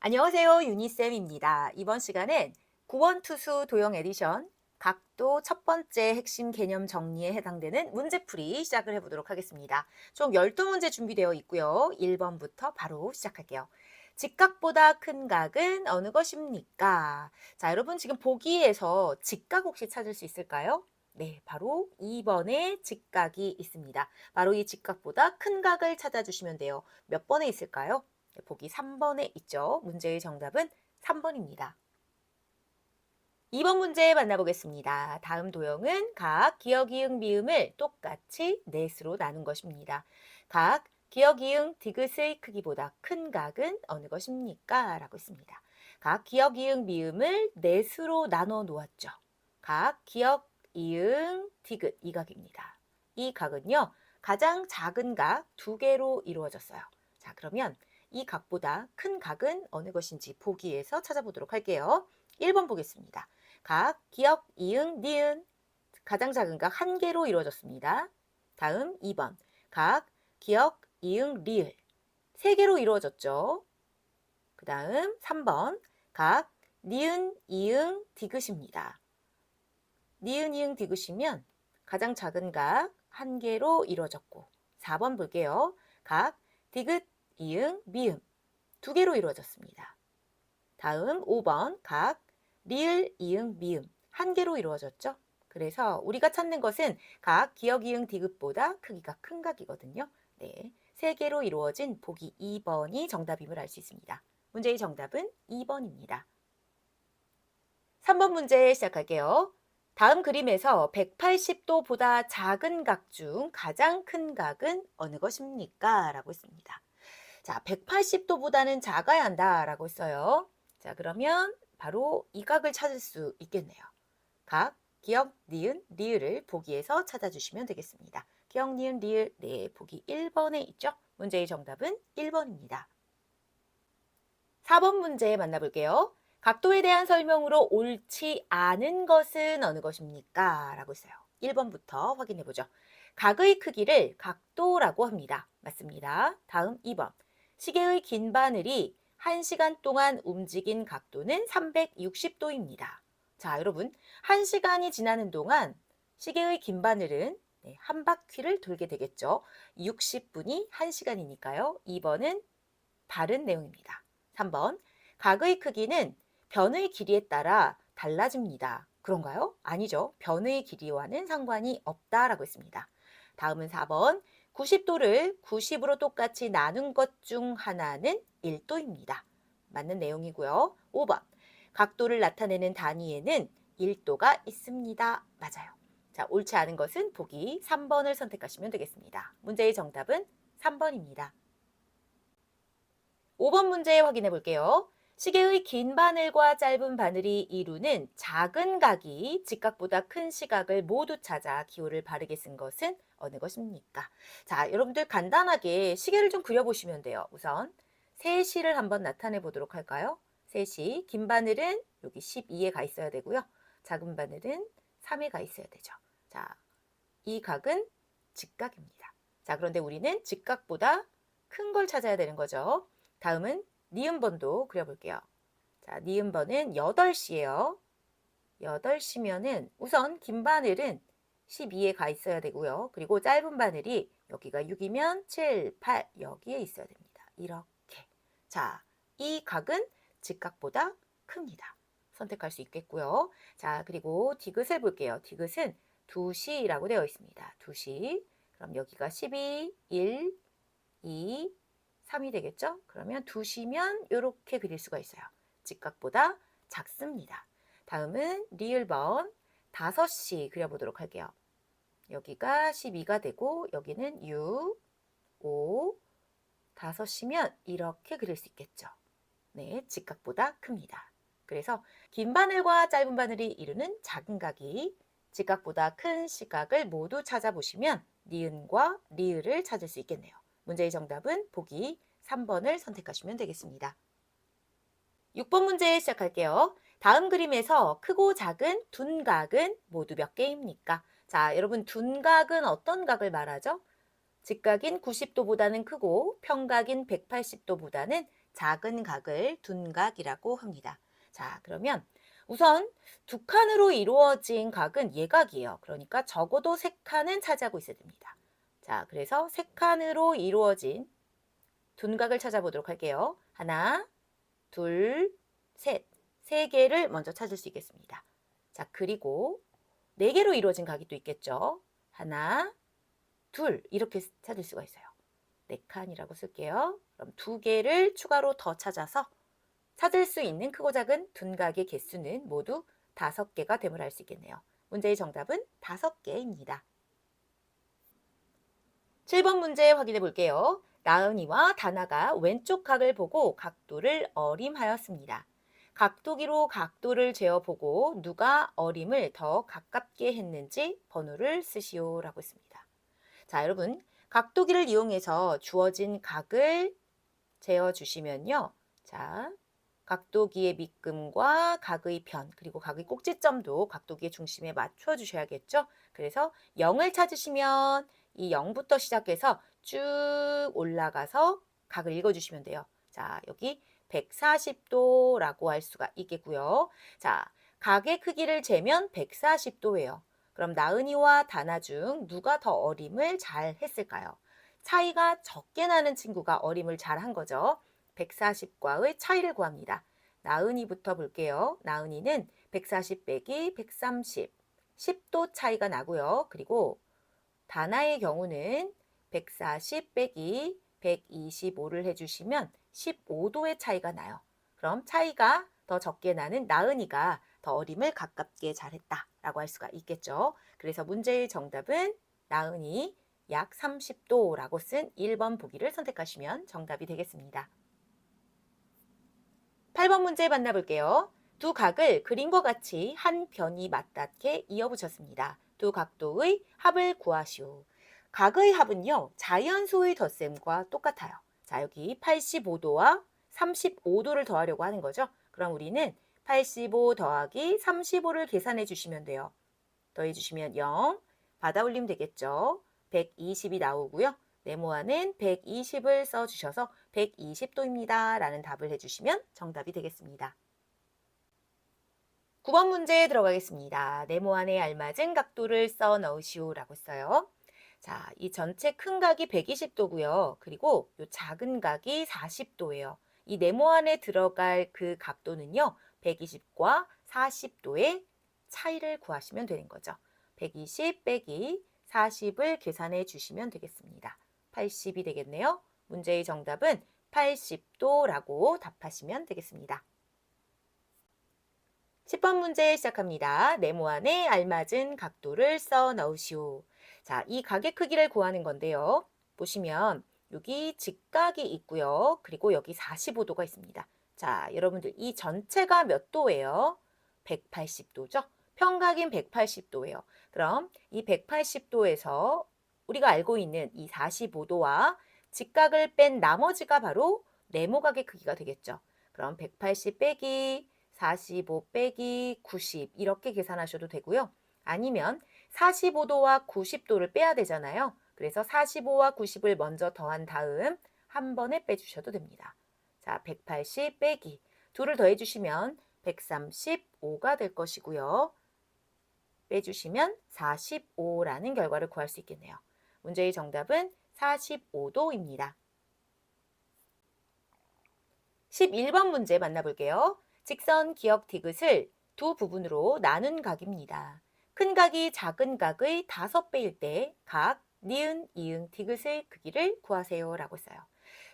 안녕하세요. 유니쌤입니다. 이번 시간엔 구원투수 도형 에디션 각도 첫 번째 핵심 개념 정리에 해당되는 문제풀이 시작을 해보도록 하겠습니다. 총 12문제 준비되어 있고요. 1번부터 바로 시작할게요. 직각보다 큰 각은 어느 것입니까? 자, 여러분 지금 보기에서 직각 혹시 찾을 수 있을까요? 네, 바로 2번에 직각이 있습니다. 바로 이 직각보다 큰 각을 찾아주시면 돼요. 몇 번에 있을까요? 네, 보기 3번에 있죠. 문제의 정답은 3번입니다. 2번 문제 만나보겠습니다. 다음 도형은 각, 기역, 이응, 미음을 똑같이 넷으로 나눈 것입니다. 각, 기역, 이응, 디귿의 크기보다 큰 각은 어느 것입니까? 라고 있습니다. 각, 기역, 이응, 미음을 넷으로 나눠 놓았죠. 각, 기역, 이응, 디귿 이 각입니다. 이 각은요, 가장 작은 각 두 개로 이루어졌어요. 자, 그러면 이 각보다 큰 각은 어느 것인지 보기에서 찾아보도록 할게요. 1번 보겠습니다. 각, 기역, 이응, 니은 가장 작은 각 한 개로 이루어졌습니다. 다음 2번 각, 기역, 이응, 리을 세 개로 이루어졌죠. 그 다음 3번 각, 니은, 이응, 디귿입니다. 니은, 이응, 디귿이면 가장 작은 각 한 개로 이루어졌고 4번 볼게요. 각, 디귿, 이응, 미음 두 개로 이루어졌습니다. 다음 5번 각, 리을, 이응, 미음 한 개로 이루어졌죠. 그래서 우리가 찾는 것은 각, 기역, 이응, 디귿보다 크기가 큰 각이거든요. 네, 세 개로 이루어진 보기 2번이 정답임을 알 수 있습니다. 문제의 정답은 2번입니다. 3번 문제 시작할게요. 다음 그림에서 180도보다 작은 각 중 가장 큰 각은 어느 것입니까? 라고 했습니다. 자, 180도보다는 작아야 한다라고 했어요. 자, 그러면 바로 이 각을 찾을 수 있겠네요. 각, 기역, 니은, 리을을 보기에서 찾아주시면 되겠습니다. 기역, 니은, 리을, 네, 보기 1번에 있죠? 문제의 정답은 1번입니다. 4번 문제 만나볼게요. 각도에 대한 설명으로 옳지 않은 것은 어느 것입니까? 라고 있어요. 1번부터 확인해보죠. 각의 크기를 각도라고 합니다. 맞습니다. 다음 2번. 시계의 긴 바늘이 1시간 동안 움직인 각도는 360도입니다. 자, 여러분. 1시간이 지나는 동안 시계의 긴 바늘은 한 바퀴를 돌게 되겠죠. 60분이 1시간이니까요. 2번은 다른 내용입니다. 3번. 각의 크기는 변의 길이에 따라 달라집니다. 그런가요? 아니죠. 변의 길이와는 상관이 없다라고 했습니다. 다음은 4번. 90도를 90으로 똑같이 나눈 것 중 하나는 1도입니다. 맞는 내용이고요. 5번. 각도를 나타내는 단위에는 1도가 있습니다. 맞아요. 자, 옳지 않은 것은 보기 3번을 선택하시면 되겠습니다. 문제의 정답은 3번입니다. 5번 문제 확인해 볼게요. 시계의 긴 바늘과 짧은 바늘이 이루는 작은 각이 직각보다 큰 시각을 모두 찾아 기호를 바르게 쓴 것은 어느 것입니까? 자, 여러분들 간단하게 시계를 좀 그려보시면 돼요. 우선 세시를 한번 나타내 보도록 할까요? 세시, 긴 바늘은 여기 12에 가 있어야 되고요. 작은 바늘은 3에 가 있어야 되죠. 자, 이 각은 직각입니다. 자, 그런데 우리는 직각보다 큰 걸 찾아야 되는 거죠. 다음은 니은번도 그려볼게요. 자, 니은번은 8시예요. 8시면은 우선 긴 바늘은 12에 가 있어야 되고요. 그리고 짧은 바늘이 여기가 6이면 7, 8 여기에 있어야 됩니다. 이렇게. 자, 이 각은 직각보다 큽니다. 선택할 수 있겠고요. 자, 그리고 디귿을 볼게요. 디귿은 2시라고 되어 있습니다. 2시. 그럼 여기가 12, 1, 2, 3이 되겠죠? 그러면 2시면 이렇게 그릴 수가 있어요. 직각보다 작습니다. 다음은 리을번 5시 그려보도록 할게요. 여기가 12가 되고 여기는 6, 5, 5시면 이렇게 그릴 수 있겠죠. 네, 직각보다 큽니다. 그래서 긴 바늘과 짧은 바늘이 이루는 작은 각이 직각보다 큰 시각을 모두 찾아보시면 니은과 리을을 찾을 수 있겠네요. 문제의 정답은 보기 3번을 선택하시면 되겠습니다. 6번 문제 시작할게요. 다음 그림에서 크고 작은 둔각은 모두 몇 개입니까? 자, 여러분 둔각은 어떤 각을 말하죠? 직각인 90도보다는 크고 평각인 180도보다는 작은 각을 둔각이라고 합니다. 자, 그러면 우선 두 칸으로 이루어진 각은 예각이에요. 그러니까 적어도 세 칸은 차지하고 있어야 됩니다. 자, 그래서 세 칸으로 이루어진 둔각을 찾아보도록 할게요. 하나, 둘, 셋. 세 개를 먼저 찾을 수 있겠습니다. 자, 그리고 네 개로 이루어진 각이 또 있겠죠. 하나, 둘 이렇게 찾을 수가 있어요. 네 칸이라고 쓸게요. 그럼 두 개를 추가로 더 찾아서 찾을 수 있는 크고 작은 둔각의 개수는 모두 5개가 됨을 알 수 있겠네요. 문제의 정답은 5개입니다. 7번 문제 확인해 볼게요. 나은이와 다나가 왼쪽 각을 보고 각도를 어림하였습니다. 각도기로 각도를 재어보고 누가 어림을 더 가깝게 했는지 번호를 쓰시오 라고 했습니다. 자, 여러분 각도기를 이용해서 주어진 각을 재어주시면요. 자, 각도기의 밑금과 각의 편 그리고 각의 꼭지점도 각도기의 중심에 맞춰 주셔야겠죠. 그래서 0을 찾으시면 이 0부터 시작해서 쭉 올라가서 각을 읽어주시면 돼요. 자, 여기 140도라고 할 수가 있겠고요. 자, 각의 크기를 재면 140도예요. 그럼 나은이와 다나 중 누가 더 어림을 잘 했을까요? 차이가 적게 나는 친구가 어림을 잘 한 거죠. 140과의 차이를 구합니다. 나은이부터 볼게요. 나은이는 140 빼기 130, 10도 차이가 나고요. 그리고 다나의 경우는 140 빼기 125를 해주시면 15도의 차이가 나요. 그럼 차이가 더 적게 나는 나은이가 더 어림을 가깝게 잘했다라고 할 수가 있겠죠. 그래서 문제의 정답은 나은이 약 30도라고 쓴 1번 보기를 선택하시면 정답이 되겠습니다. 8번 문제 만나볼게요. 두 각을 그림과 같이 한 변이 맞닿게 이어붙였습니다. 두 각도의 합을 구하시오. 각의 합은요, 자연수의 덧셈과 똑같아요. 자, 여기 85도와 35도를 더하려고 하는 거죠. 그럼 우리는 85 더하기 35를 계산해 주시면 돼요. 더해 주시면 0, 받아 올리면 되겠죠. 120이 나오고요. 네모안은 120을 써주셔서 120도입니다. 라는 답을 해주시면 정답이 되겠습니다. 9번 문제에 들어가겠습니다. 네모안에 알맞은 각도를 써 넣으시오 라고 써요. 자, 이 전체 큰 각이 120도고요. 그리고 이 작은 각이 40도예요. 이 네모안에 들어갈 그 각도는요. 120과 40도의 차이를 구하시면 되는 거죠. 120 빼기 40을 계산해 주시면 되겠습니다. 80이 되겠네요. 문제의 정답은 80도라고 답하시면 되겠습니다. 10번 문제 시작합니다. 네모안에 알맞은 각도를 써 넣으시오. 자, 이 각의 크기를 구하는 건데요. 보시면 여기 직각이 있고요. 그리고 여기 45도가 있습니다. 자, 여러분들 이 전체가 몇 도예요? 180도죠? 평각인 180도예요. 그럼 이 180도에서 우리가 알고 있는 이 45도와 직각을 뺀 나머지가 바로 네모각의 크기가 되겠죠. 그럼 180 빼기 45 빼기 90 이렇게 계산하셔도 되고요. 아니면 45도와 90도를 빼야 되잖아요. 그래서 45와 90을 먼저 더한 다음 한 번에 빼주셔도 됩니다. 자, 180 빼기 2를 더해주시면 135가 될 것이고요. 빼주시면 45라는 결과를 구할 수 있겠네요. 문제의 정답은 45도입니다. 11번 문제 만나볼게요. 직선 기역 디귿을 두 부분으로 나눈 각입니다. 큰 각이 작은 각의 5배일 때 각, 니은, 이응, 디귿의 크기를 구하세요 라고 써요.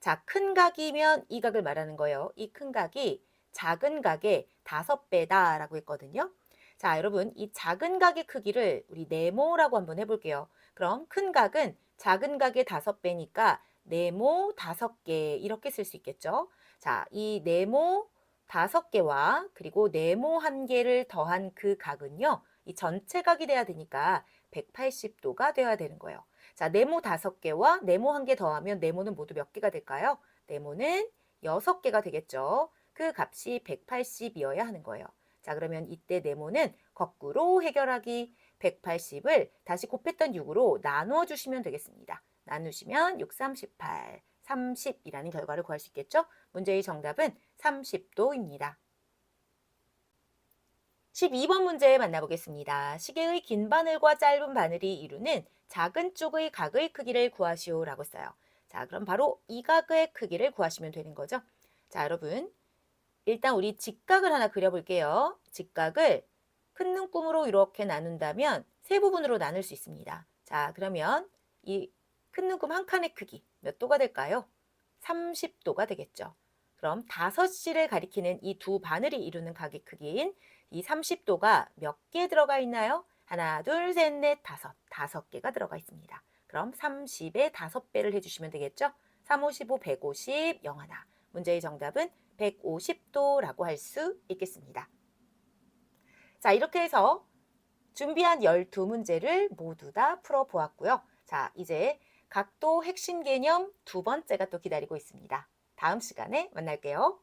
자, 큰 각이면 이 각을 말하는 거예요. 이 큰 각이 작은 각의 5배다 라고 했거든요. 자, 여러분 이 작은 각의 크기를 우리 네모라고 한번 해볼게요. 그럼 큰 각은 작은 각의 5배니까 네모 5개 이렇게 쓸 수 있겠죠. 자, 이 네모 5개와 그리고 네모 1개를 더한 그 각은요. 이 전체 각이 돼야 되니까 180도가 돼야 되는 거예요. 자, 네모 5개와 네모 1개 더하면 네모는 모두 몇 개가 될까요? 네모는 6개가 되겠죠. 그 값이 180이어야 하는 거예요. 자, 그러면 이때 네모는 거꾸로 해결하기 180을 다시 곱했던 6으로 나누어 주시면 되겠습니다. 나누시면 6, 38, 30이라는 결과를 구할 수 있겠죠? 문제의 정답은 30도입니다. 12번 문제 만나보겠습니다. 시계의 긴 바늘과 짧은 바늘이 이루는 작은 쪽의 각의 크기를 구하시오 라고 써요. 자, 그럼 바로 이 각의 크기를 구하시면 되는 거죠. 자, 여러분 일단 우리 직각을 하나 그려볼게요. 직각을 큰 눈금으로 이렇게 나눈다면 세 부분으로 나눌 수 있습니다. 자, 그러면 이 큰 눈금 한 칸의 크기 몇 도가 될까요? 30도가 되겠죠. 그럼 5시를 가리키는 이 두 바늘이 이루는 각의 크기인 이 30도가 몇 개 들어가 있나요? 하나, 둘, 셋, 넷, 다섯. 5개가 들어가 있습니다. 그럼 30의 5배를 해주시면 되겠죠? 3, 5, 15, 150, 0 하나. 문제의 정답은 150도라고 할 수 있겠습니다. 자, 이렇게 해서 준비한 12문제를 모두 다 풀어보았고요. 자, 이제 각도 핵심 개념 두 번째가 또 기다리고 있습니다. 다음 시간에 만날게요.